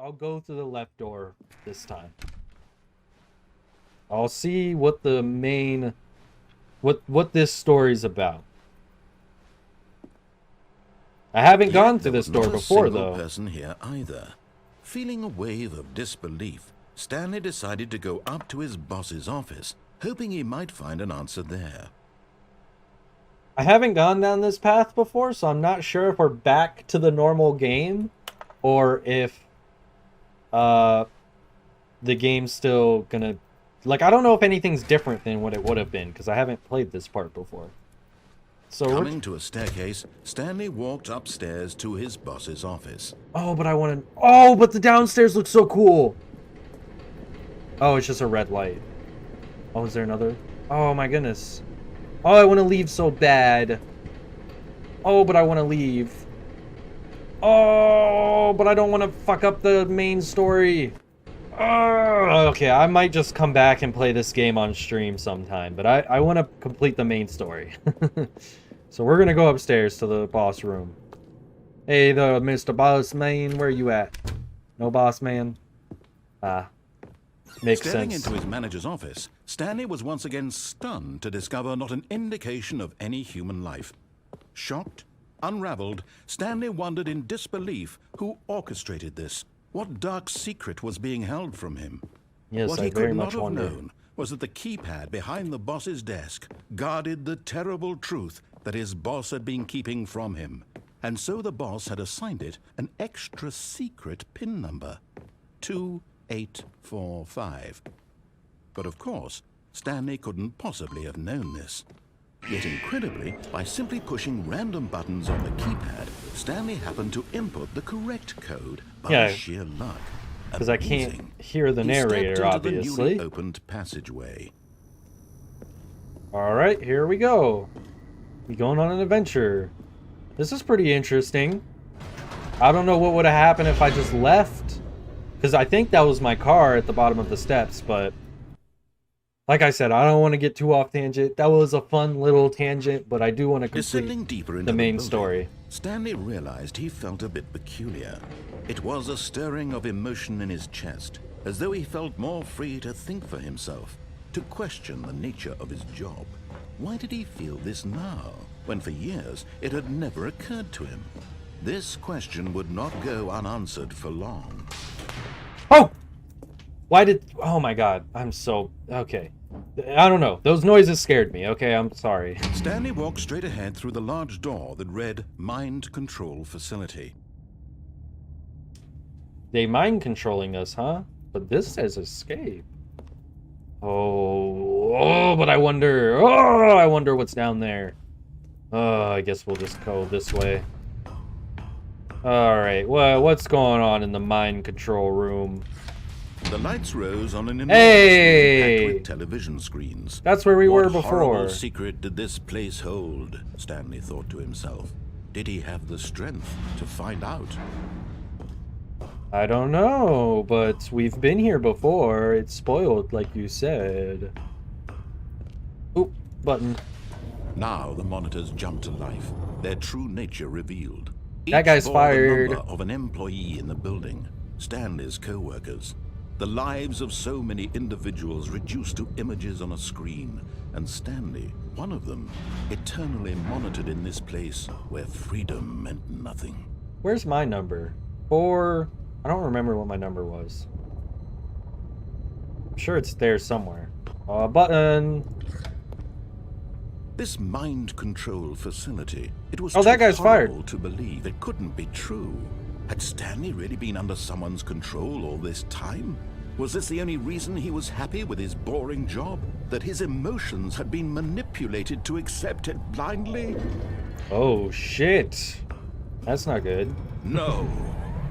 I'll go through the left door this time. I'll see what the main what this story's about. I haven't gone through this door before, though. Person here either. Feeling a wave of disbelief, Stanley decided to go up to his boss's office, hoping he might find an answer there. I haven't gone down this path before, so I'm not sure if we're back to the normal game or if the game's still gonna... Like, I don't know if anything's different than what it would have been, because I haven't played this part before. So coming to a staircase, Stanley walked upstairs to his boss's office. Oh, but I want to... Oh, but the downstairs looks so cool! Oh, it's just a red light. Oh, is there another? Oh, my goodness. Oh, I want to leave so bad. Oh, but I want to leave. Oh, but I don't want to fuck up the main story. Oh, okay, I might just come back and play this game on stream sometime, but I want to complete the main story. So we're going to go upstairs to the boss room. Hey there, Mr. Boss Man, where you at? No boss man? Makes Staring sense. into his manager's office, Stanley was once again stunned to discover not an indication of any human life. Shocked, unraveled, Stanley wondered in disbelief who orchestrated this. What dark secret was being held from him? Yes, what I he very could much not have wonder. known was that the keypad behind the boss's desk guarded the terrible truth that his boss had been keeping from him. And so the boss had assigned it an extra secret PIN number, 2845. But of course, Stanley couldn't possibly have known this. Yet incredibly, by simply pushing random buttons on the keypad, Stanley happened to input the correct code by sheer luck. Because I can't hear the narrator, obviously. The newly opened passageway. Alright, here we go. We going on an adventure. This is pretty interesting. I don't know what would have happened if I just left. Because I think that was my car at the bottom of the steps, but... Like I said, I don't want to get too off tangent. That was a fun little tangent, but I do want to complete deeper into the main story. Stanley realized he felt a bit peculiar. It was a stirring of emotion in his chest, as though he felt more free to think for himself, to question the nature of his job. Why did he feel this now, when for years it had never occurred to him? This question would not go unanswered for long. Oh! Why did... Oh my god, I'm so... Okay. I don't know. Those noises scared me. Okay, I'm sorry. Stanley walked straight ahead through the large door that read Mind Control Facility. They mind controlling us, huh? But this says escape. Oh, but I wonder... Oh, I wonder what's down there. Oh, I guess we'll just go this way. Alright, well, what's going on in the mind control room? The lights rose on an Hey! with television screens. That's where we were before. What horrible secret did this place hold? Stanley thought to himself. Did he have the strength to find out? I don't know, but we've been here before. It's spoiled, like you said. Oop, button. Now the monitors jumped to life, their true nature revealed. That guy's fired. The number of an employee in the building, Stanley's co-workers. The lives of so many individuals reduced to images on a screen, and Stanley, one of them, eternally monitored in this place where freedom meant nothing. Where's my number? 4... I don't remember what my number was. I'm sure it's there somewhere. Button. This mind control facility, it was that guy's fired. To believe it couldn't be true. Had Stanley really been under someone's control all this time? Was this the only reason he was happy with his boring job? That his emotions had been manipulated to accept it blindly? Oh, shit. That's not good. No.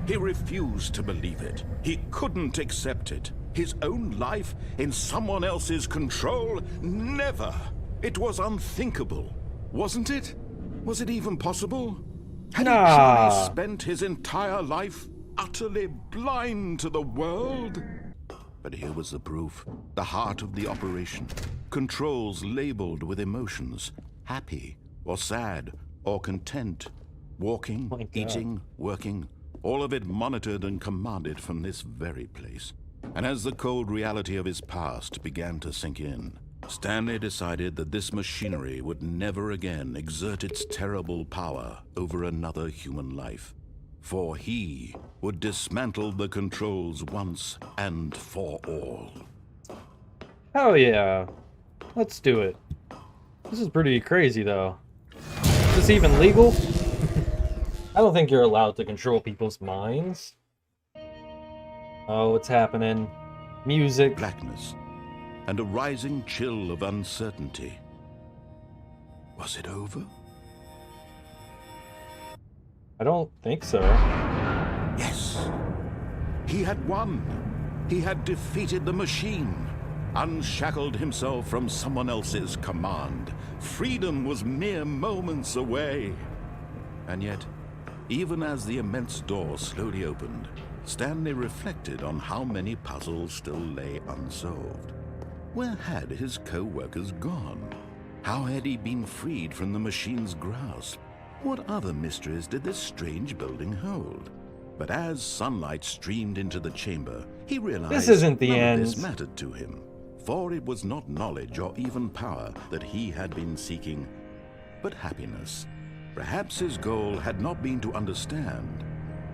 He refused to believe it. He couldn't accept it. His own life in someone else's control? Never. It was unthinkable. Wasn't it? Was it even possible? Had he truly spent his entire life utterly blind to the world? But here was the proof. The heart of the operation. Controls labeled with emotions. Happy, or sad, or content. Walking, eating, working, all of it monitored and commanded from this very place. And as the cold reality of his past began to sink in, Stanley decided that this machinery would never again exert its terrible power over another human life. For he would dismantle the controls once and for all. Hell yeah. Let's do it. This is pretty crazy, though. Is this even legal? I don't think you're allowed to control people's minds. Oh, what's happening? Music. Blackness and a rising chill of uncertainty. Was it over? I don't think so. Yes. He had won. He had defeated the machine, unshackled himself from someone else's command. Freedom was mere moments away. And yet, even as the immense door slowly opened, Stanley reflected on how many puzzles still lay unsolved. Where had his co-workers gone? How had he been freed from the machine's grasp? What other mysteries did this strange building hold? But as sunlight streamed into the chamber, he realized this isn't the none end. of this mattered to him, for it was not knowledge or even power that he had been seeking, but happiness. Perhaps his goal had not been to understand,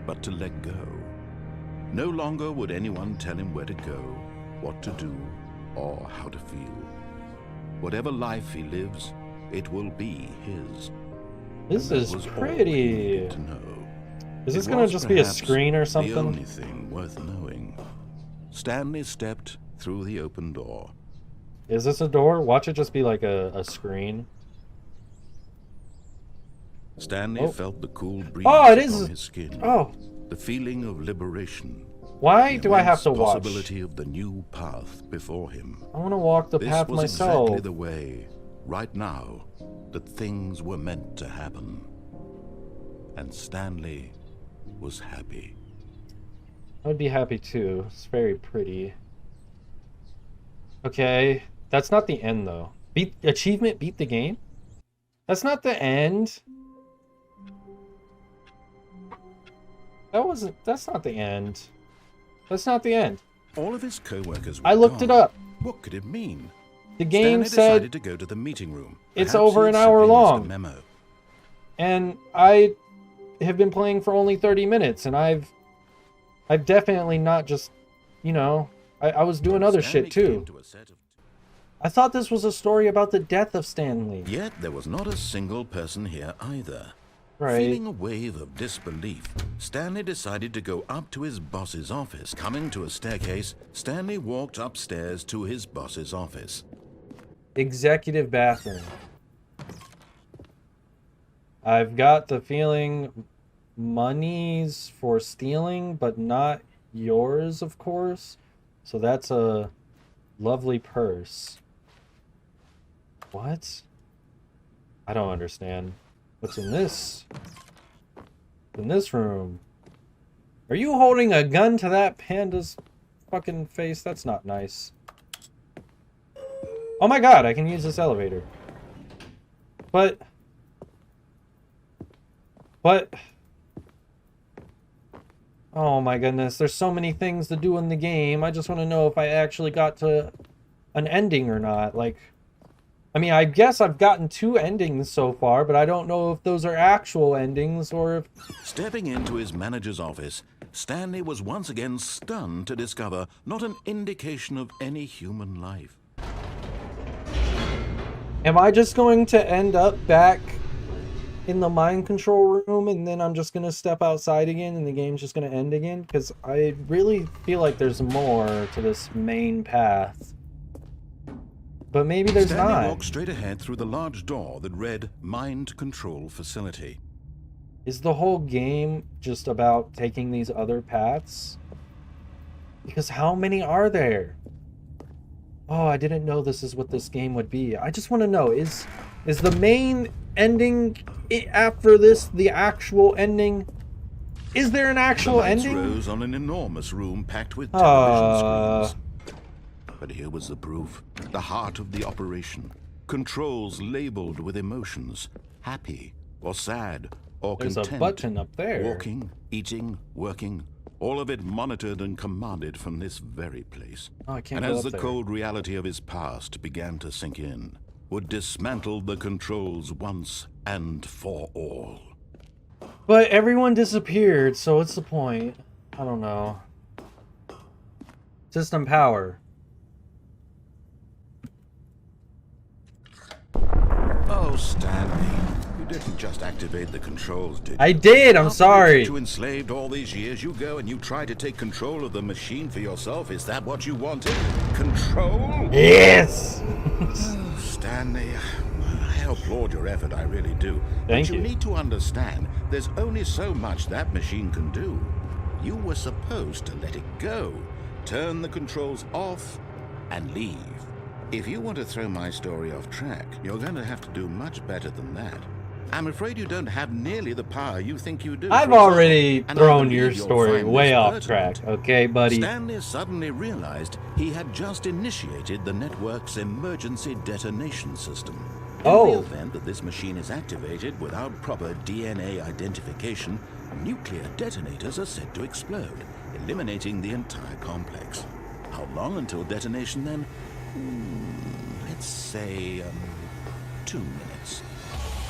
but to let go. No longer would anyone tell him where to go, what to do, or how to feel. Whatever life he lives, it will be his. This And that is was all he pretty. needed to know. Is this It gonna was just be a perhaps screen or the something? only thing worth knowing. Stanley stepped through the open door. Is this a door? Watch it just be like a screen. Stanley Oh. felt the cool breeze Oh, it is. on his skin. Oh, The feeling of liberation. why The do I have immense to watch? possibility of the new path before him. I want to walk the This path was myself. exactly the way, right now, that things were meant to happen. And Stanley was happy. I would be happy too. It's very pretty. Okay, that's not the end though. Beat achievement, beat the game? That's not the end. That's not the end. That's not the end. All of his co-workers were I looked it gone. up. What could it mean? The game Stanley said decided to go to the meeting room. it's Perhaps over he'd an hour simply missed a long. memo. And I have been playing for only 30 minutes and I've definitely not just, you know, I was doing other Stanley shit too. came to a set of- I thought this was a story about the death of Stanley. Yet there was not a single person here either. Right. Feeling a wave of disbelief, Stanley decided to go up to his boss's office. Coming to a staircase, Stanley walked upstairs to his boss's office. Executive bathroom. I've got the feeling money's for stealing, but not yours, of course. So that's a lovely purse. What? I don't understand. What's in this? In this room? Are you holding a gun to that panda's fucking face? That's not nice. Oh my god, I can use this elevator. But... Oh my goodness, there's so many things to do in the game. I just want to know if I actually got to an ending or not. Like, I mean, I guess I've gotten 2 endings so far, but I don't know if those are actual endings or if... Stepping into his manager's office, Stanley was once again stunned to discover not an indication of any human life. Am I just going to end up back in the mind control room and then I'm just going to step outside again and the game's just going to end again? Because I really feel like there's more to this main path. But maybe there's Stanley not. walked straight ahead through the large door that read Mind Control Facility. Is the whole game just about taking these other paths? Because how many are there? Oh, I didn't know this is what this game would be. I just want to know, is the main ending after this the actual ending? Is there an actual The lights ending? rose on an enormous room packed with television screens. But here was the proof. The heart of the operation. Controls labeled with emotions. Happy or sad or There's content. a button up there. Walking eating, working, all of it monitored and commanded from this very place. Oh, I can't And go as up the there. cold reality of his past began to sink in, would dismantle the controls once and for all. But everyone disappeared, so what's the point? I don't know. System power. Oh, Stanley, you didn't just activate the controls, did you? I did, I'm After sorry. they kept you enslaved all these years, you go and you try to take control of the machine for yourself. Is that what you wanted? Control? Yes! Oh, Stanley, I applaud your effort, I really do. Thank but you you. need to understand, there's only so much that machine can do. You were supposed to let it go, turn the controls off, and leave. If you want to throw my story off track, you're going to have to do much better than that. I'm afraid you don't have nearly the power you think you do. I've For example, already and I thrown believe your you'll story find way this off pertinent. track, okay, buddy? Stanley suddenly realized he had just initiated the network's emergency detonation system. In Oh. the event that this machine is activated without proper DNA identification, nuclear detonators are said to explode, eliminating the entire complex. How long until detonation then? Let's say 2 minutes.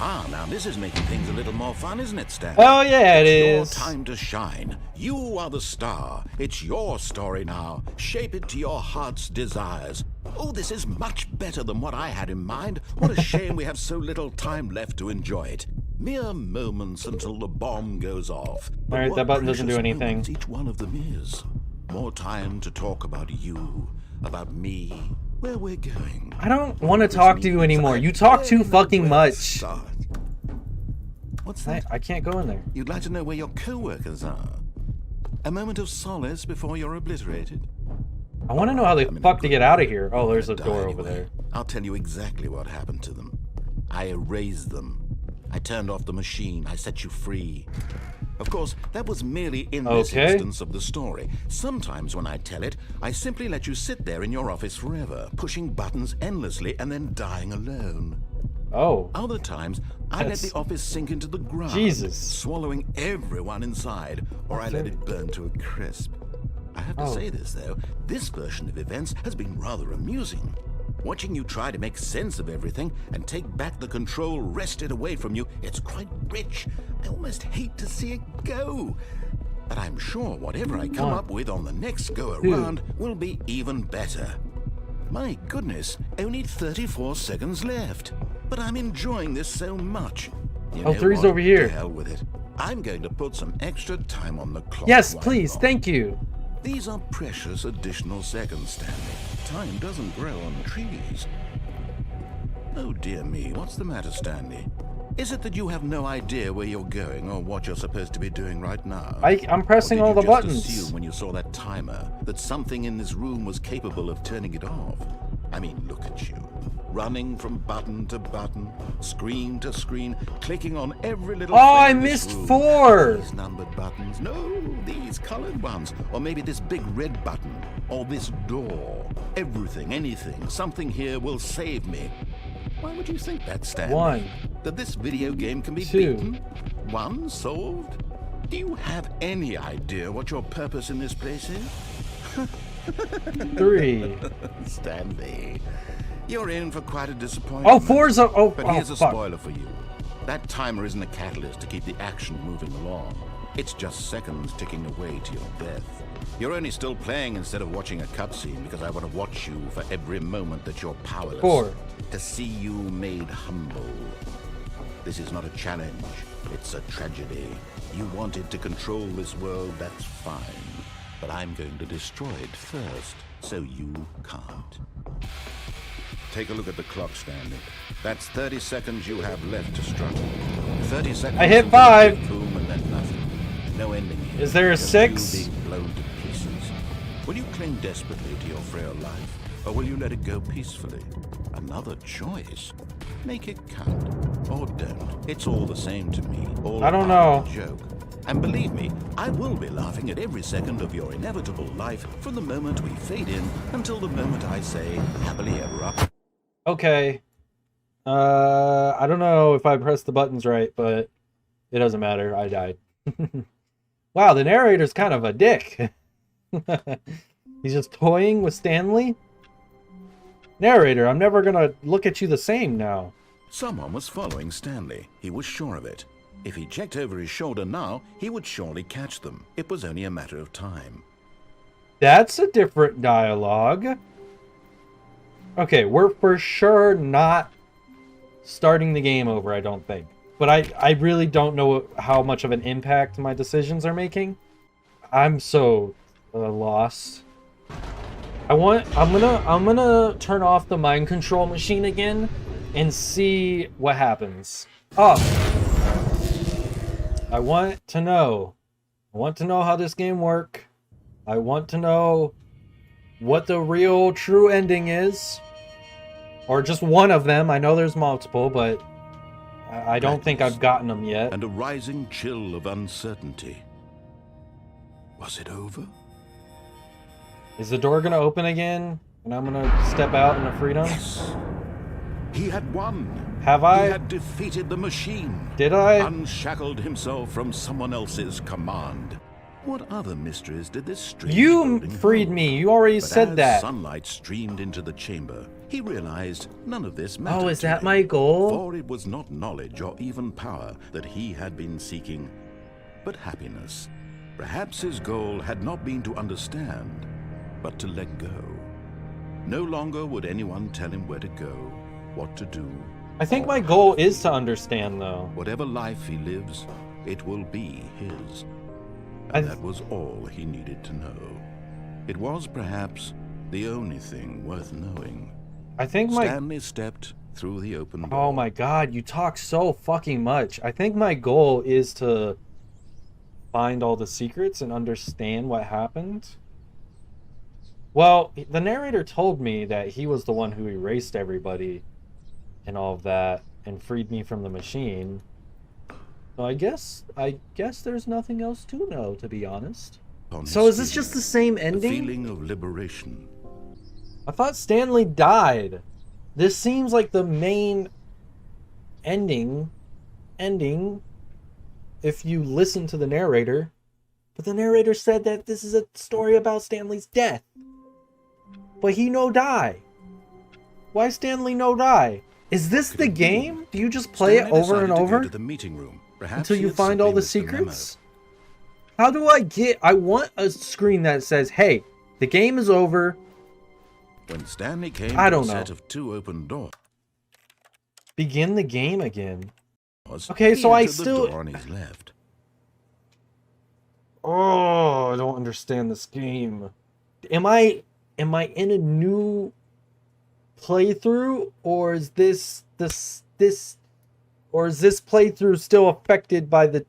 Ah, now this is making things a little more fun, isn't it, Stanley? Oh yeah, it It's is. your time to shine. You are the star. It's your story now. Shape it to your heart's desires. Oh, this is much better than what I had in mind. What a shame we have so little time left to enjoy it. Mere moments until the bomb goes off. But Alright, what that button doesn't do precious anything. moments each one of them is. More time to talk about you, about me, where we're going. I don't want to talk to you anymore. You talk too fucking much. What's that? I can't go in there. You'd like to know where your co-workers are? A moment of solace before you're obliterated? I want to know how the I'm in a fuck to good get out of mood. here. Oh, You're there's a gonna door die over anyway. there. I'll tell you exactly what happened to them. I erased them. I turned off the machine. I set you free. Of course, that was merely in this Okay. instance of the story. Sometimes when I tell it, I simply let you sit there in your office forever, pushing buttons endlessly and then dying alone. Oh. Other times, I let That's- the office sink into the ground, Jesus. swallowing everyone inside, or I let it burn to a crisp. I have to Oh. say this, though, this version of events has been rather amusing. Watching you try to make sense of everything and take back the control wrested away from you, it's quite rich. I almost hate to see it go. But I'm sure whatever I come One, up with on the next go-around will be even better. My goodness, only 34 seconds left. But I'm enjoying this so much. You Oh, know three's what? over here. To hell with it. I'm going to put some extra time on the clock. Yes, while please. long. Thank you. These are precious additional seconds, Stanley. Time doesn't grow on trees. Oh dear me, what's the matter, Stanley? Is it that you have no idea where you're going or what you're supposed to be doing right now? I'm pressing Or all did the you just buttons. assume when you saw that timer that something in this room was capable of turning it off? I mean, look at you. Running from button to button, screen to screen, clicking on every little Oh, thing I in this missed room. 4. These numbered buttons. No, these colored ones. Or maybe this big red button. Or this door. Everything, anything, something here will save me. Why would you think that, Stanley? 1, That this video game can be 2. beaten? 1 solved? Do you have any idea what your purpose in this place is? 3. Stanley, you're in for quite a disappointment. Oh, 4's a... Oh, But oh here's a fuck. spoiler for you. That timer isn't a catalyst to keep the action moving along. It's just seconds ticking away to your death. You're only still playing instead of watching a cutscene because I want to watch you for every moment that you're powerless. 4. To see you made humble. This is not a challenge. It's a tragedy. You wanted to control this world, that's fine. But I'm going to destroy it first, so you can't. Take a look at the clock, Stanley. That's 30 seconds you have left to struggle. 30 seconds. I hit until the 5. big boom and then nothing. No ending here. Is there a Just 6? you being blown to pieces. Will you cling desperately to your frail life, or will you let it go peacefully? Another choice. Make it count, or don't. It's all the same to me. All I don't part of know. the joke. And believe me, I will be laughing at every second of your inevitable life from the moment we fade in until the moment I say happily ever after. Okay. I don't know if I pressed the buttons right, but it doesn't matter. I died. Wow, the narrator's kind of a dick. He's just toying with Stanley? Narrator, I'm never gonna look at you the same now. Someone was following Stanley. He was sure of it. If he checked over his shoulder now, he would surely catch them. It was only a matter of time. That's a different dialogue. Okay, we're for sure not starting the game over, I don't think. But I really don't know how much of an impact my decisions are making. I'm so lost. I'm gonna turn off the mind control machine again and see what happens. Oh, I want to know how this game works. I want to know what the real true ending is, or just one of them. I know there's multiple, but I don't think I've gotten them yet. And a rising chill of uncertainty. Was it over? Is the door gonna open again and I'm gonna step out into freedom? Yes. He had won. Have I? He had defeated the machine. Did I? Unshackled himself from someone else's command. What other mysteries did this strange You building freed hold? me. You already But said as that. sunlight streamed into the chamber, he realized none of this mattered. Oh, is to that him, my goal? For it was not knowledge or even power that he had been seeking, but happiness. Perhaps his goal had not been to understand, but to let go. No longer would anyone tell him where to go, what to do. I think my goal is to understand, though. Whatever life he lives, it will be his. And that was all he needed to know. It was perhaps the only thing worth knowing. I think Stanley stepped through the open door. Oh my god, you talk so fucking much. I think my goal is to find all the secrets and understand what happened. Well, the narrator told me that he was the one who erased everybody and all of that and freed me from the machine. So I guess there's nothing else to know, to be honest. So is this just the same ending? A feeling of liberation. I thought Stanley died. This seems like the main ending if you listen to the narrator. But the narrator said that this is a story about Stanley's death. But he no die. Why Stanley no die? Is this the game? Do you just play it over and over? To the meeting room. Until you find all the secrets? How do I want a screen that says, hey, the game is over. When Stanley came I to don't a know. set of two open doors. Begin the game again. Okay, so I still... The door on his left. Oh, I don't understand this game. Am I in a new playthrough, or is this playthrough still affected by the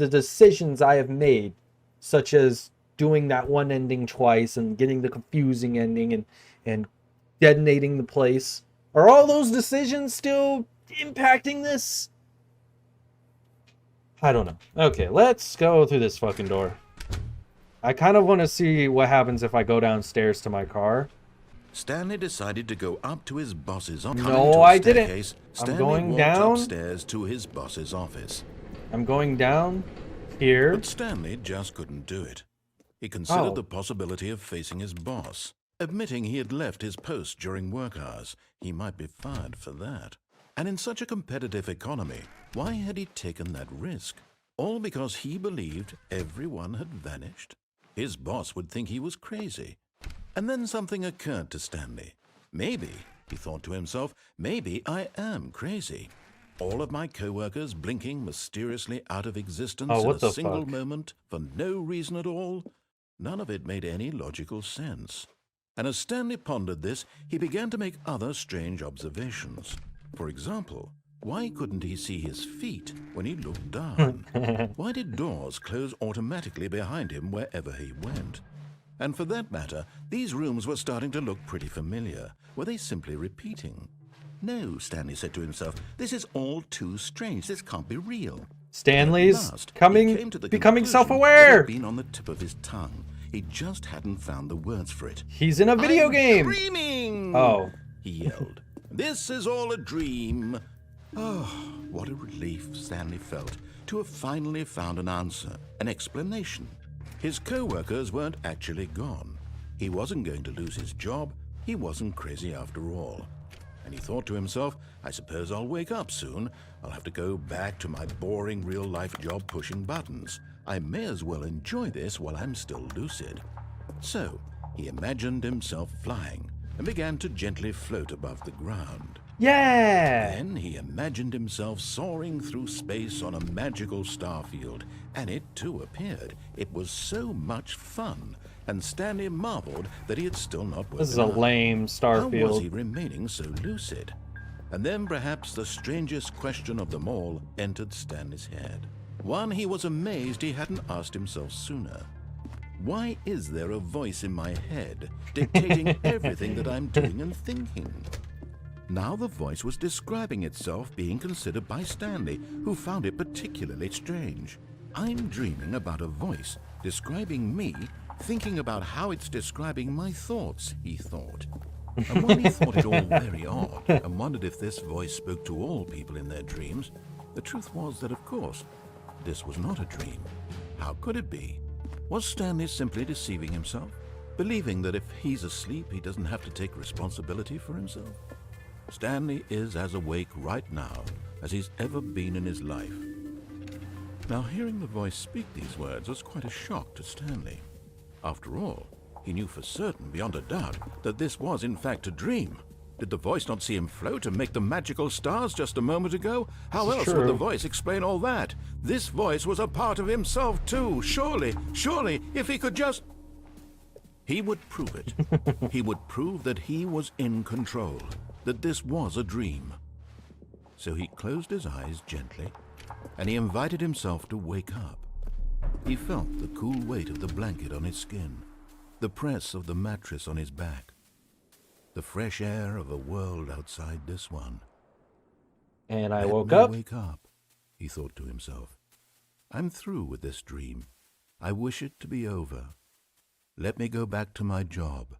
decisions I have made, such as doing that one ending twice and getting the confusing ending and detonating the place? Are all those decisions still impacting this? I don't know. Okay, let's go through this fucking door. I kind of want to see what happens if I go downstairs to my car. Stanley decided to go up to his boss's office. No, I didn't. I'm going down. Upstairs to his boss's office. I'm going down here. But Stanley just couldn't do it. He considered the possibility of facing his boss. Admitting he had left his post during work hours, he might be fired for that. And in such a competitive economy, why had he taken that risk? All because he believed everyone had vanished? His boss would think he was crazy. And then something occurred to Stanley. Maybe, he thought to himself, maybe I am crazy. All of my co-workers blinking mysteriously out of existence in a single moment for no reason at all. None of it made any logical sense. And as Stanley pondered this, he began to make other strange observations. For example, why couldn't he see his feet when he looked down? Why did doors close automatically behind him wherever he went? And for that matter, these rooms were starting to look pretty familiar. Were they simply repeating? No, Stanley said to himself, this is all too strange. This can't be real. Stanley's becoming self-aware. Been on the tip of his tongue. He just hadn't found the words for it. He's in a video game. Dreaming! Oh. He yelled. This is all a dream. Oh, what a relief Stanley felt to have finally found an answer, an explanation. His co-workers weren't actually gone. He wasn't going to lose his job. He wasn't crazy after all. And he thought to himself, I suppose I'll wake up soon. I'll have to go back to my boring real-life job pushing buttons. I may as well enjoy this while I'm still lucid. So, he imagined himself flying and began to gently float above the ground. Yeah! Then he imagined himself soaring through space on a magical starfield, and it too appeared. It was so much fun, and Stanley marveled that he had still not woken up. This is a lame starfield. How was he remaining so lucid? And then perhaps the strangest question of them all entered Stanley's head. One he was amazed he hadn't asked himself sooner. Why is there a voice in my head dictating everything that I'm doing and thinking? Now the voice was describing itself being considered by Stanley, who found it particularly strange. I'm dreaming about a voice describing me, thinking about how it's describing my thoughts, he thought. And while he thought it all very odd, and wondered if this voice spoke to all people in their dreams, the truth was that, of course, this was not a dream. How could it be? Was Stanley simply deceiving himself, believing that if he's asleep, he doesn't have to take responsibility for himself? Stanley is as awake right now as he's ever been in his life. Now, hearing the voice speak these words was quite a shock to Stanley. After all, he knew for certain, beyond a doubt, that this was in fact a dream. Did the voice not see him float and make the magical stars just a moment ago? How else would the voice explain all that? This voice was a part of himself too. Surely, if he could just... He would prove it. He would prove that he was in control, that this was a dream. So he closed his eyes gently, and he invited himself to wake up. He felt the cool weight of the blanket on his skin, the press of the mattress on his back, the fresh air of a world outside this one. And I woke up. Wake up, he thought to himself. I'm through with this dream. I wish it to be over. Let me go back to my job.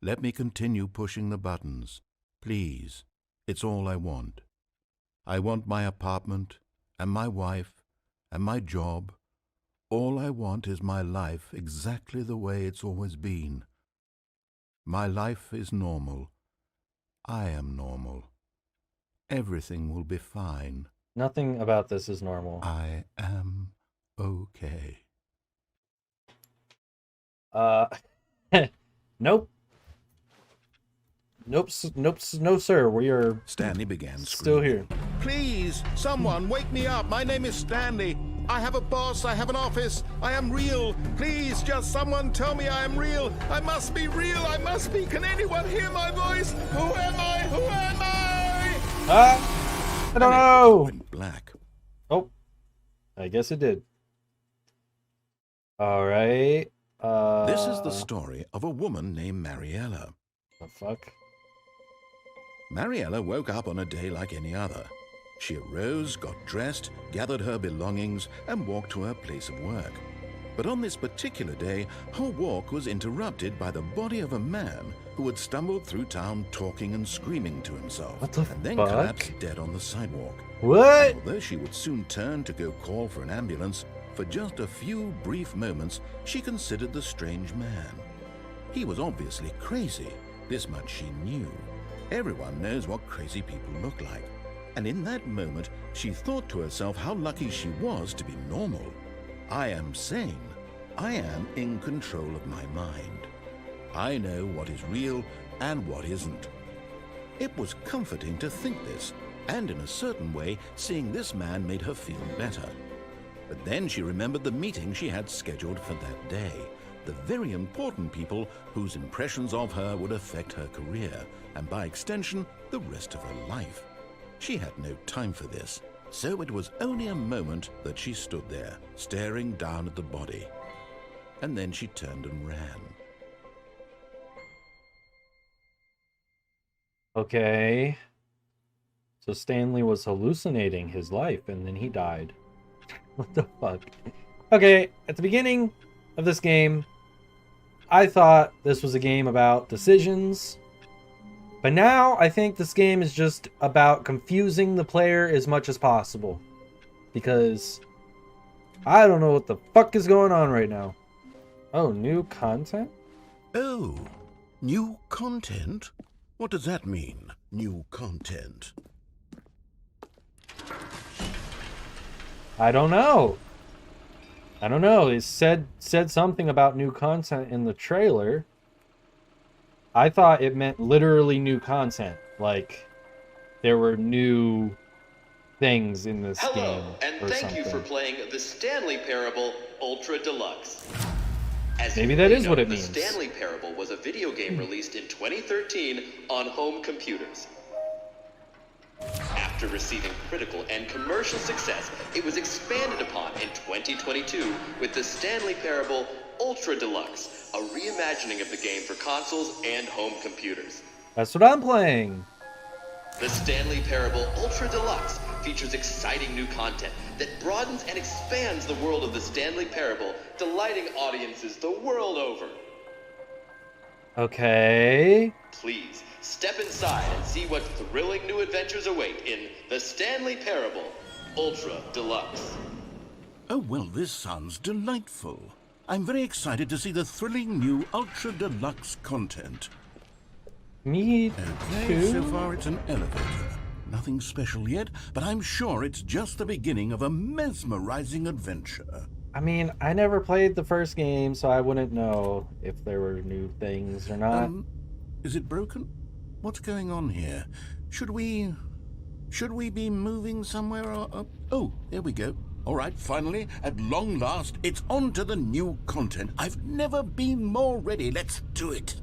Let me continue pushing the buttons. Please, it's all I want. I want my apartment, and my wife, and my job. All I want is my life exactly the way it's always been. My life is normal. I am normal. Everything will be fine. Nothing about this is normal. I am okay. Nope. No, sir. We are Stanley began still screaming. here. Please, someone, wake me up. My name is Stanley. I have a boss. I have an office. I am real. Please, just someone tell me I am real. I must be real. I must be. Can anyone hear my voice? Who am I? Who am I? I don't know. Went black. Oh, I guess it did. All right. This is the story of a woman named Mariella. The fuck? Mariella woke up on a day like any other. She arose, got dressed, gathered her belongings, and walked to her place of work. But on this particular day, her walk was interrupted by the body of a man who had stumbled through town talking and screaming to himself, What the and then fuck? collapsed dead on the sidewalk. What? And although she would soon turn to go call for an ambulance, for just a few brief moments, she considered the strange man. He was obviously crazy. This much she knew. Everyone knows what crazy people look like. And in that moment, she thought to herself how lucky she was to be normal. I am sane. I am in control of my mind. I know what is real and what isn't. It was comforting to think this, and in a certain way, seeing this man made her feel better. But then she remembered the meeting she had scheduled for that day. The very important people whose impressions of her would affect her career, and by extension, the rest of her life. She had no time for this, so it was only a moment that she stood there, staring down at the body. And then she turned and ran. Okay. So Stanley was hallucinating his life, and then he died. What the fuck? Okay, at the beginning of this game, I thought this was a game about decisions. But now I think this game is just about confusing the player as much as possible. Because I don't know what the fuck is going on right now. Oh, new content? Oh, new content? What does that mean, new content? I don't know. I don't know. It said something about new content in the trailer. I thought it meant literally new content. Like, there were new things in this game Hello, and or thank something. you for playing the Stanley Parable Ultra Deluxe. As Maybe you that may is know, what it the means. Stanley Parable was a video game released in 2013 on home computers. After receiving critical and commercial success, it was expanded upon in 2022 with the Stanley Parable Ultra Deluxe, a reimagining of the game for consoles and home computers. That's what I'm playing. The Stanley Parable Ultra Deluxe features exciting new content that broadens and expands the world of the Stanley Parable, delighting audiences the world over. Okay. Please, step inside and see what thrilling new adventures await in the Stanley Parable Ultra Deluxe. Oh, well, this sounds delightful. I'm very excited to see the thrilling new Ultra Deluxe content. Me Okay, too? so far it's an elevator. Nothing special yet, but I'm sure it's just the beginning of a mesmerizing adventure. I mean, I never played the first game, so I wouldn't know if there were new things or not. Is it broken? What's going on here? Should we be moving somewhere or... Oh, there we go. All right, finally, at long last, it's on to the new content. I've never been more ready. Let's do it.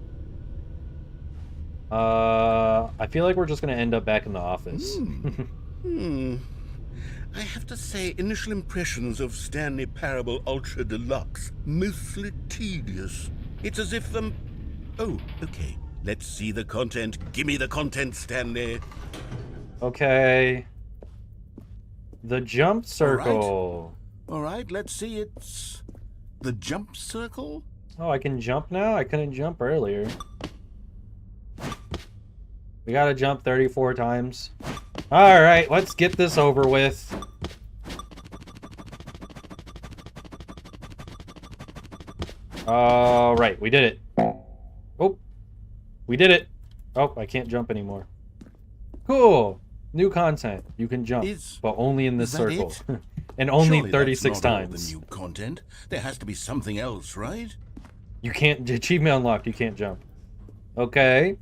I feel like we're just gonna end up back in the office. I have to say, initial impressions of Stanley Parable Ultra Deluxe, mostly tedious. It's as if Oh, okay. Let's see the content. Give me the content, Stanley. Okay. The jump circle. All right, let's see. It's the jump circle? Oh, I can jump now? I couldn't jump earlier. We gotta jump 34 times. Alright, let's get this over with. Alright, we did it. Oh, we did it. Oh, I can't jump anymore. Cool. New content. You can jump, but only in this circle. And only Surely 36 that's not all times. the new content. There has to be something else, right? You can't... Achievement unlocked. You can't jump. Okay.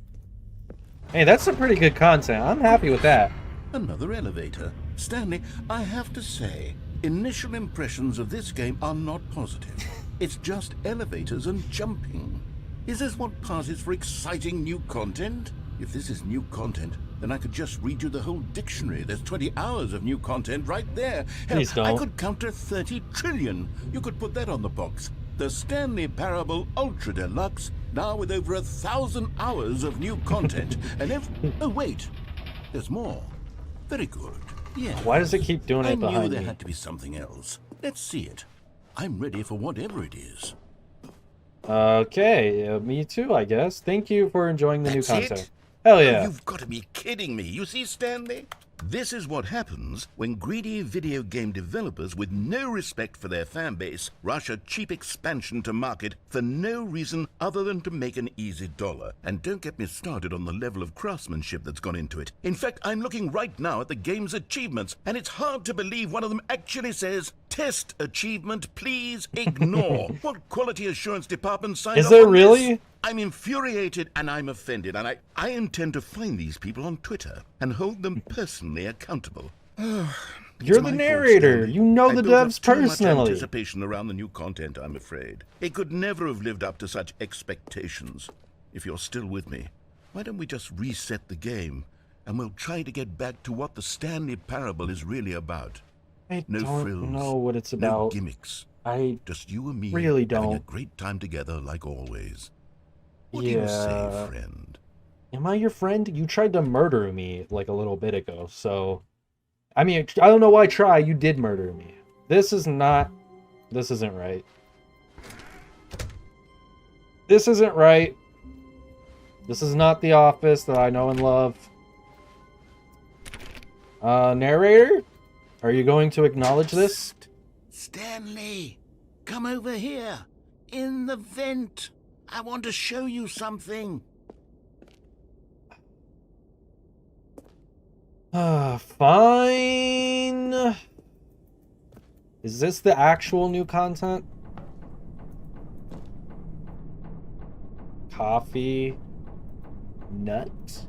Hey, that's some pretty good content. I'm happy with that. Another elevator. Stanley, I have to say, initial impressions of this game are not positive. It's just elevators and jumping. Is this what passes for exciting new content? If this is new content, then I could just read you the whole dictionary. There's 20 hours of new content right there. Hell, Please don't. I could count to 30 trillion. You could put that on the box. The Stanley Parable Ultra Deluxe, now with over 1,000 hours of new content. And oh, wait. There's more. Very good. Yeah. Why does it keep doing it I knew behind there me? had to be something else. Let's see it. I'm ready for whatever it is. Okay, me too, I guess. Thank you for enjoying the That's new it? content. Hell yeah. Oh, you've got to be kidding me. You see, Stanley? This is what happens when greedy video game developers with no respect for their fan base rush a cheap expansion to market for no reason other than to make an easy dollar. And don't get me started on the level of craftsmanship that's gone into it. In fact, I'm looking right now at the game's achievements, and it's hard to believe one of them actually says, "Test achievement, please ignore." What quality assurance department signed Is off there on really? this? I'm infuriated and I'm offended, and I intend to find these people on Twitter and hold them personally accountable. You're the narrator. You know the devs Too much personally. anticipation around the new content, I'm afraid. It could never have lived up to such expectations. If you're still with me, why don't we just reset the game, and we'll try to get back to what the Stanley Parable is really about. I No don't frills, know what it's no about. gimmicks. I Just you and me really having a don't. great time together like always. What do you say, friend? Am I your friend? You tried to murder me like a little bit ago, so... I mean, I don't know why try. You did murder me. This isn't right. This isn't right. This is not the office that I know and love. Narrator? Are you going to acknowledge this? Stanley, come over here. In the vent. I want to show you something. Fine. Is this the actual new content? Coffee. Nut.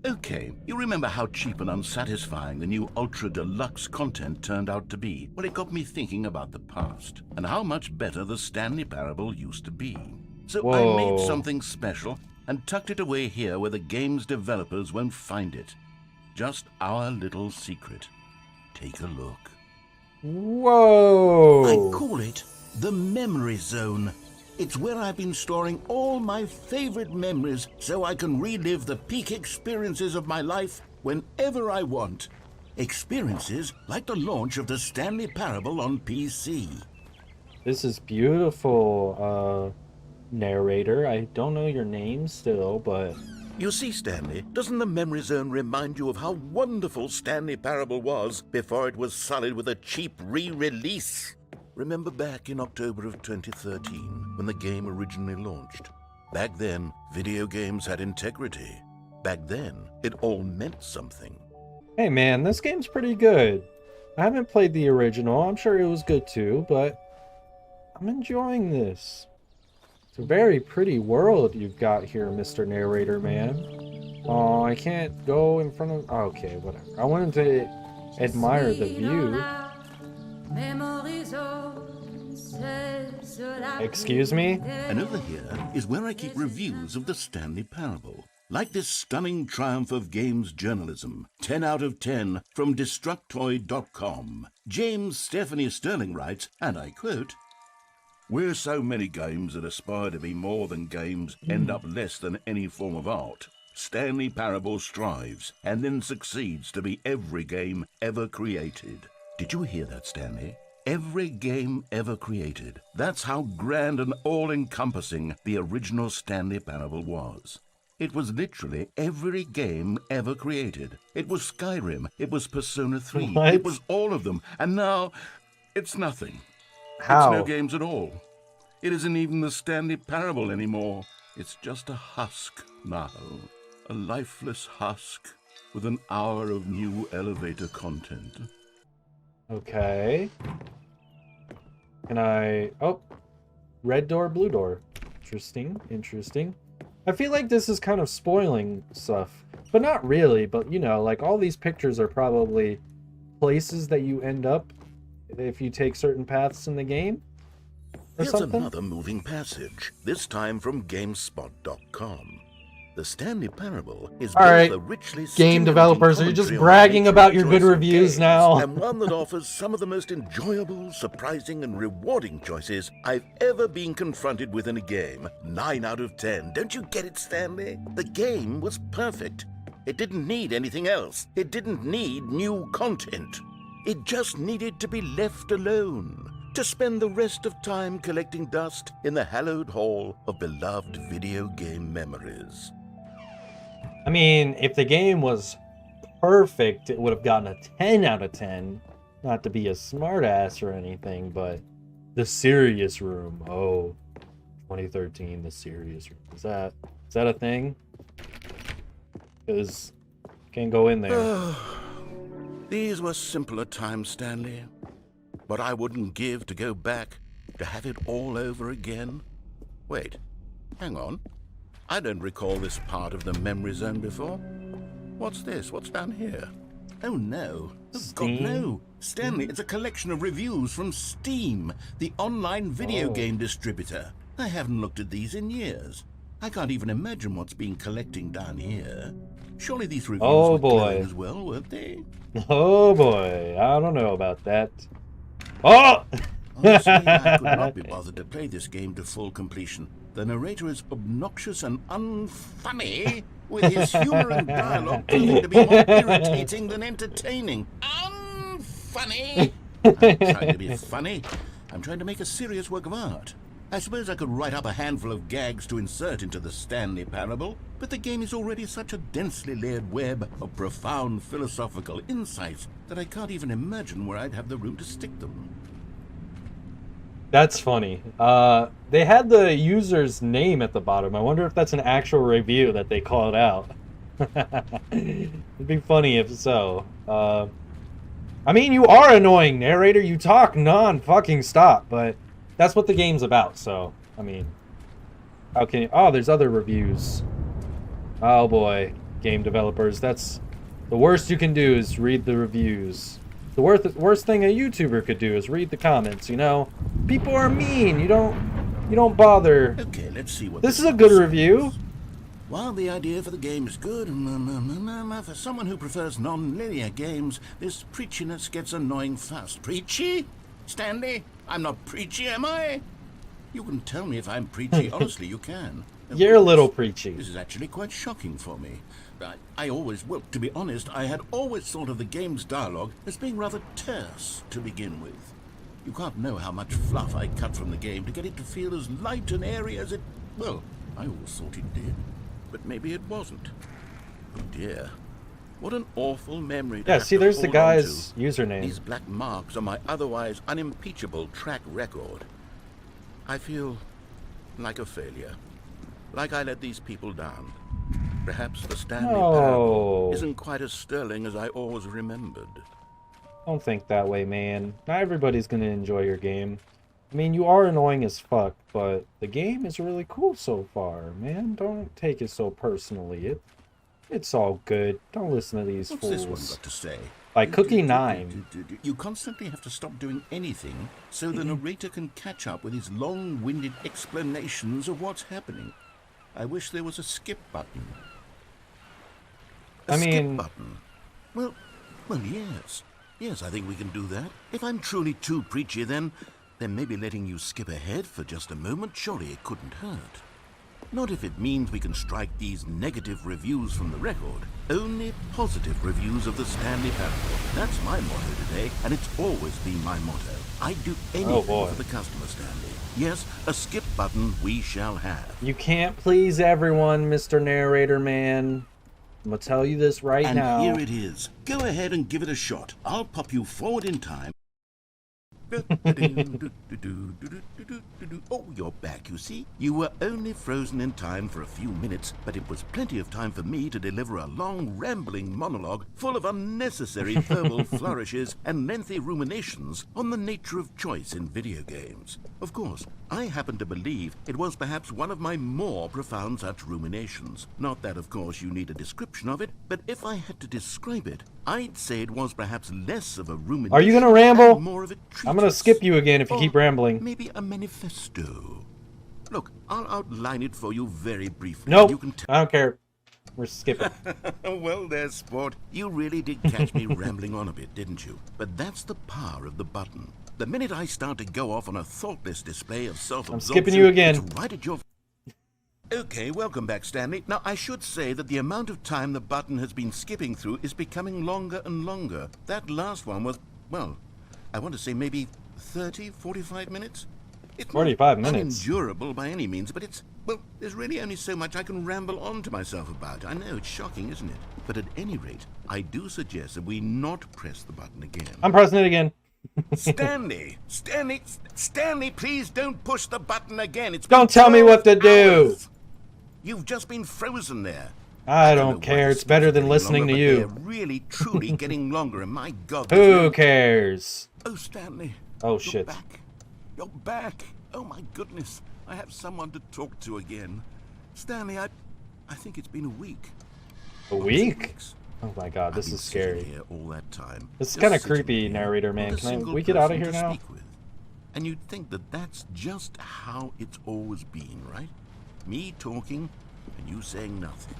Okay, you remember how cheap and unsatisfying the new Ultra Deluxe content turned out to be? Well, it got me thinking about the past and how much better the Stanley Parable used to be. So I made something special and tucked it away here where the game's developers won't find it. Just our little secret. Take a look. Whoa! I call it the Memory Zone. It's where I've been storing all my favorite memories so I can relive the peak experiences of my life whenever I want. Experiences like the launch of the Stanley Parable on PC. This is beautiful, narrator. I don't know your name still, but... You see, Stanley, doesn't the Memory Zone remind you of how wonderful Stanley Parable was before it was sullied with a cheap re-release? Remember back in October of 2013, when the game originally launched? Back then, video games had integrity. Back then, it all meant something. Hey man, this game's pretty good. I haven't played the original. I'm sure it was good too, but I'm enjoying this. It's a very pretty world you've got here, Mr. Narrator Man. Oh, I can't go in front of... Okay, whatever. I wanted to admire the view. Excuse me? And over here is where I keep reviews of the Stanley Parable. Like this stunning triumph of games journalism, 10 out of 10 from Destructoid.com. James Stephanie Sterling writes, and I quote, "Where so many games that aspire to be more than games end up less than any form of art, Stanley Parable strives and then succeeds to be every game ever created." Did you hear that, Stanley? Every game ever created. That's how grand and all-encompassing the original Stanley Parable was. It was literally every game ever created. It was Skyrim. It was Persona 3. What? It was all of them. And now, it's nothing. How? It's no games at all. It isn't even the Stanley Parable anymore. It's just a husk now. A lifeless husk with an hour of new elevator content. Okay. Can I... Oh. Red door, blue door. Interesting, interesting. I feel like this is kind of spoiling stuff. But not really, but you know, like all these pictures are probably places that you end up if you take certain paths in the game. Or Here's something. another moving passage, this time from GameSpot.com. The Stanley Parable is All both right, a richly game stimulating developers, are you just commentary on bragging the about your choice good of reviews games, now? and one that offers some of the most enjoyable, surprising, and rewarding choices I've ever been confronted with in a game. 9 out of 10. Don't you get it, Stanley? The game was perfect. It didn't need anything else. It didn't need new content. It just needed to be left alone, to spend the rest of time collecting dust in the hallowed hall of beloved video game memories. I mean, if the game was perfect, it would have gotten a 10 out of 10. Not to be a smartass or anything, but the serious room. Oh, 2013, the serious room. Is that a thing? Because can't go in there. These were simpler times, Stanley. But I wouldn't give to go back, to have it all over again. Wait, hang on. I don't recall this part of the memory zone before. What's this? What's down here? Oh no. Oh, God, no. Stanley, it's a collection of reviews from Steam, the online video game distributor. I haven't looked at these in years. I can't even imagine what's been collecting down here. Surely these reviews were glowing as well, weren't they? Oh boy, I don't know about that. Oh! Honestly, I could not be bothered to play this game to full completion. The narrator is obnoxious and unfunny, with his humor and dialogue proving to be more irritating than entertaining. Unfunny! I'm trying to be funny. I'm trying to make a serious work of art. I suppose I could write up a handful of gags to insert into the Stanley Parable, but the game is already such a densely layered web of profound philosophical insights that I can't even imagine where I'd have the room to stick them. That's funny. They had the user's name at the bottom. I wonder if that's an actual review that they called out. It'd be funny if so. I mean, you are annoying, narrator. You talk non-fucking stop, but that's what the game's about, so, I mean, how can you... Oh, there's other reviews. Oh boy, game developers, that's... The worst you can do is read the reviews. The worst thing a YouTuber could do is read the comments, you know? People are mean, you don't bother. Okay, let's see what this is a good review. While the idea for the game is good, for someone who prefers non-linear games, this preachiness gets annoying fast. Preachy? Stanley? I'm not preachy, am I? You can tell me if I'm preachy. Honestly, you can. You're a little preachy. This is actually quite shocking for me. Well, to be honest, I had always thought of the game's dialogue as being rather terse to begin with. You can't know how much fluff I cut from the game to get it to feel as light and airy as it... Well, I always thought it did. But maybe it wasn't. Oh dear. What an awful memory to Yeah, have see, to there's the hold guy's on to. username. These black marks are my otherwise unimpeachable track record. I feel like a failure. Like I let these people down. Perhaps the Stanley Parable isn't quite as sterling as I always remembered. Don't think that way, man. Not everybody's gonna enjoy your game. I mean, you are annoying as fuck, but the game is really cool so far, man. Don't take it so personally. It's all good. Don't listen to these What's fools. this one got to say? By Cookie 9. You constantly have to stop doing anything so the narrator can catch up with his long-winded explanations of what's happening. I wish there was a skip button. A skip button? Well, yes. Yes, I think we can do that. If I'm truly too preachy, then maybe letting you skip ahead for just a moment, surely it couldn't hurt. Not if it means we can strike these negative reviews from the record. Only positive reviews of the Stanley Parable. That's my motto today, and it's always been my motto. I'd do anything for the customer, Stanley. Yes, a skip button we shall have. You can't please everyone, Mr. Narrator Man. I'm gonna tell you this right now. And here it is. Go ahead and give it a shot. I'll pop you forward in time. Oh, you're back, you see? You were only frozen in time for a few minutes, but it was plenty of time for me to deliver a long, rambling monologue full of unnecessary verbal flourishes and lengthy ruminations on the nature of choice in video games. Of course, I happen to believe it was perhaps one of my more profound such ruminations. Not that, of course, you need a description of it, but if I had to describe it, I'd say it was perhaps less of a rumination. Are you gonna ramble? More of a treatise. I'm gonna skip you again if you keep rambling. Maybe a manifesto. Look, I'll outline it for you very briefly. Nope, You can I don't care. We're skipping. Well, there, sport. You really did catch me rambling on a bit, didn't you? But that's the power of the button. The minute I start to go off on a thoughtless display of self-absorption, I'm skipping you again. It's right at your... Okay, welcome back, Stanley. Now, I should say that the amount of time the button has been skipping through is becoming longer and longer. That last one was, well, I want to say maybe 30, 45 minutes? It's 45 not minutes. unendurable by any means, but it's, well, there's really only so much I can ramble on to myself about. I know, it's shocking, isn't it? But at any rate, I do suggest that we not press the button again. I'm pressing it again. Stanley, please don't push the button again. It's Don't tell me what to do. hours. You've just been frozen there. I don't care. It's better than listening to you. They're really, truly getting longer, and my God. Who cares? Oh, Stanley. Oh, You're shit. back. You're back. Oh, my goodness. I have someone to talk to again. Stanley, I think it's been a week. A week? Weeks. Oh my God, this is scary. Here all that time. This is Just kind of sitting creepy, here narrator man. with a Can single we get out of person here to now? speak with. And you'd think that that's just how it's always been, right? Me talking and you saying nothing.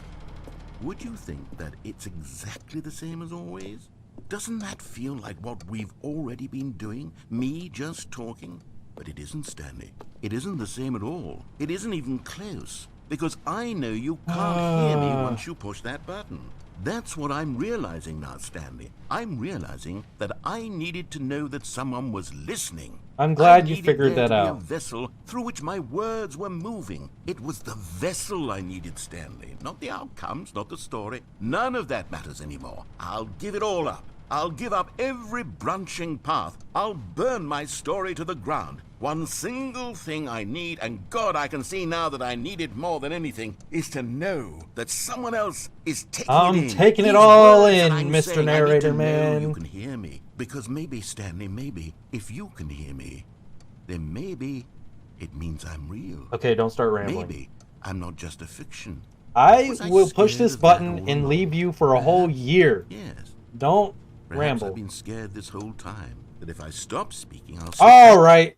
Would you think that it's exactly the same as always? Doesn't that feel like what we've already been doing? Me just talking? But it isn't, Stanley. It isn't the same at all. It isn't even close. Because I know you can't hear me once you push that button. That's what I'm realizing now, Stanley. I'm realizing that I needed to know that someone was listening. I'm glad I you needed figured there that to be out. a vessel through which my words were moving. It was the vessel I needed, Stanley. Not the outcomes, not the story. None of that matters anymore. I'll give it all up. I'll give up every branching path. I'll burn my story to the ground. One single thing I need, and God, I can see now that I need it more than anything, is to know that someone else is taking it in. I'm taking it These all words in, that I'm Mr. saying, I need Narrator to know Man. you can hear me. Because maybe, Stanley, maybe, if you can hear me, then maybe it means I'm real. Okay, don't start rambling. Maybe I'm not just a fiction. I Was I will push scared this of that button all and along? leave you for a whole year. Yes. Don't Perhaps ramble. I've been scared this whole time. That if I stop speaking, I'll... All right.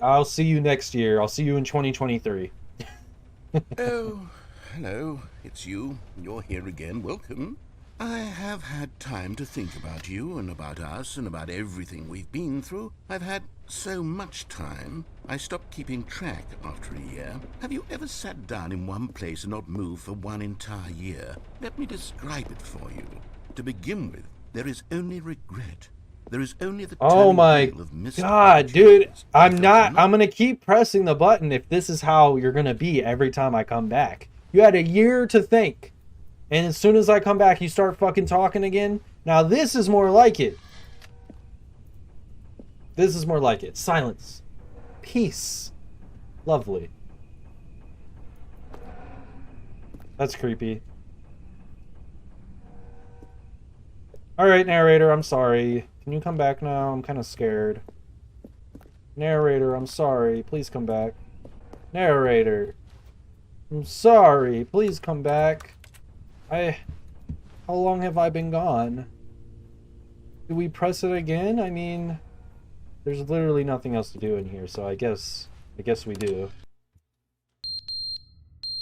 I'll see you next year. I'll see you in 2023. Oh, hello. It's you. You're here again. Welcome. I have had time to think about you and about us and about everything we've been through. I've had so much time, I stopped keeping track after a year. Have you ever sat down in one place and not moved for one entire year? Let me describe it for you. To begin with, there is only regret. There is only the Oh my turning wheel of missed God, dude. opportunities. I'm Because not. I'm going to keep pressing the button if this is how you're going to be every time I come back. You had a year to think. And as soon as I come back, you start fucking talking again. Now this is more like it. This is more like it. Silence. Peace. Lovely. That's creepy. Alright, narrator, I'm sorry. Can you come back now? I'm kind of scared. Narrator, I'm sorry. Please come back. Narrator. I'm sorry. Please come back. How long have I been gone? Do we press it again? I mean, there's literally nothing else to do in here, so I guess we do.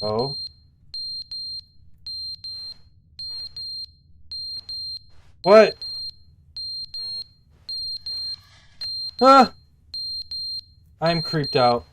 Oh. What? Ah! I'm creeped out.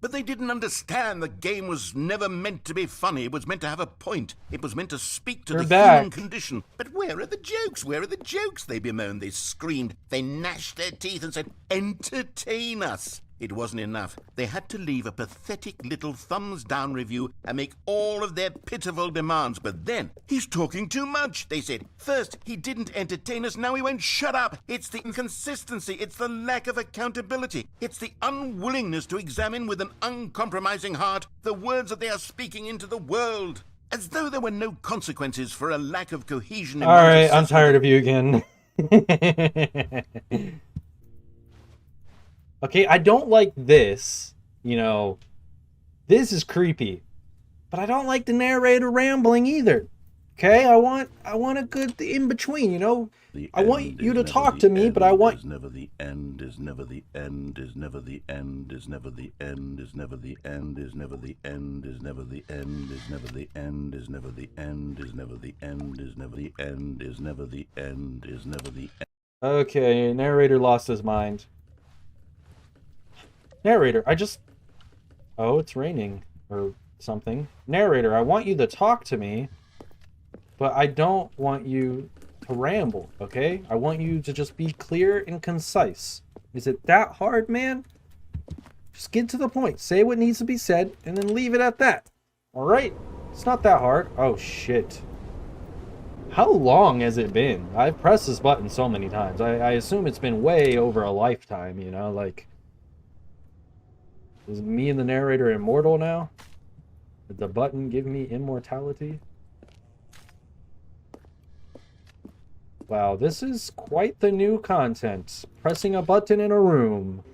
But they didn't understand the game was never meant to be funny. It was meant to have a point. It was meant to speak to They're the back. human condition. But where are the jokes? Where are the jokes? They bemoaned, they screamed, they gnashed their teeth and said, entertain us. It wasn't enough. They had to leave a pathetic little thumbs-down review and make all of their pitiful demands. But then, he's talking too much, they said. First, he didn't entertain us, now he won't shut up. It's the inconsistency, it's the lack of accountability. It's the unwillingness to examine with an uncompromising heart the words that they are speaking into the world. As though there were no consequences for a lack of cohesion in one's Alright, I'm assessment. tired of you again. Okay, I don't like this. You know, this is creepy. But I don't like the narrator rambling either. Okay, I want a good in between, you know? I want you to talk to me, but I want... Is never the end, is never the end, is never the end, is never the end, is never the end, is never the end, is never the end, is never the end, is never the end, is never the end, is never the end, is never the end, is never the end. Okay, narrator lost his mind. Narrator, oh, it's raining or something. Narrator, I want you to talk to me, but I don't want you to ramble, okay? I want you to just be clear and concise. Is it that hard, man? Just get to the point. Say what needs to be said, and then leave it at that. Alright? It's not that hard. Oh, shit. How long has it been? I've pressed this button so many times. I assume it's been way over a lifetime, you know? Like, is me and the narrator immortal now? Did the button give me immortality? Wow, this is quite the new content. Pressing a button in a room.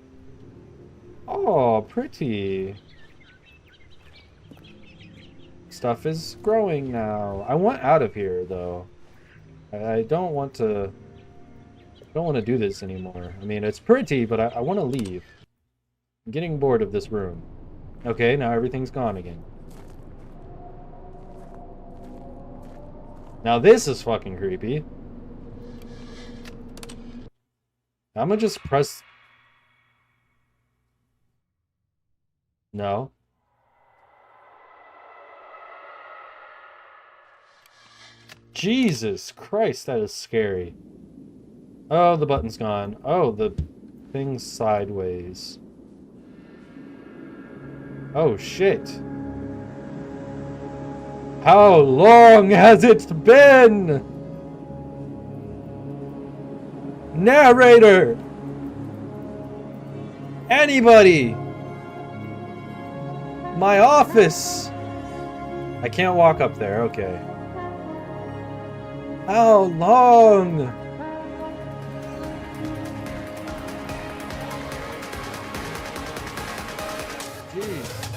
Oh, pretty. Stuff is growing now. I want out of here, though. I don't want to... I don't want to do this anymore. I mean, it's pretty, but I want to leave. I'm getting bored of this room. Okay, now everything's gone again. Now this is fucking creepy. I'm gonna just press... No. Jesus Christ, that is scary. Oh, the button's gone. Oh, the Things sideways. Oh shit. How long has it been? Narrator! Anybody! My office! I can't walk up there, okay. How long? Jeez.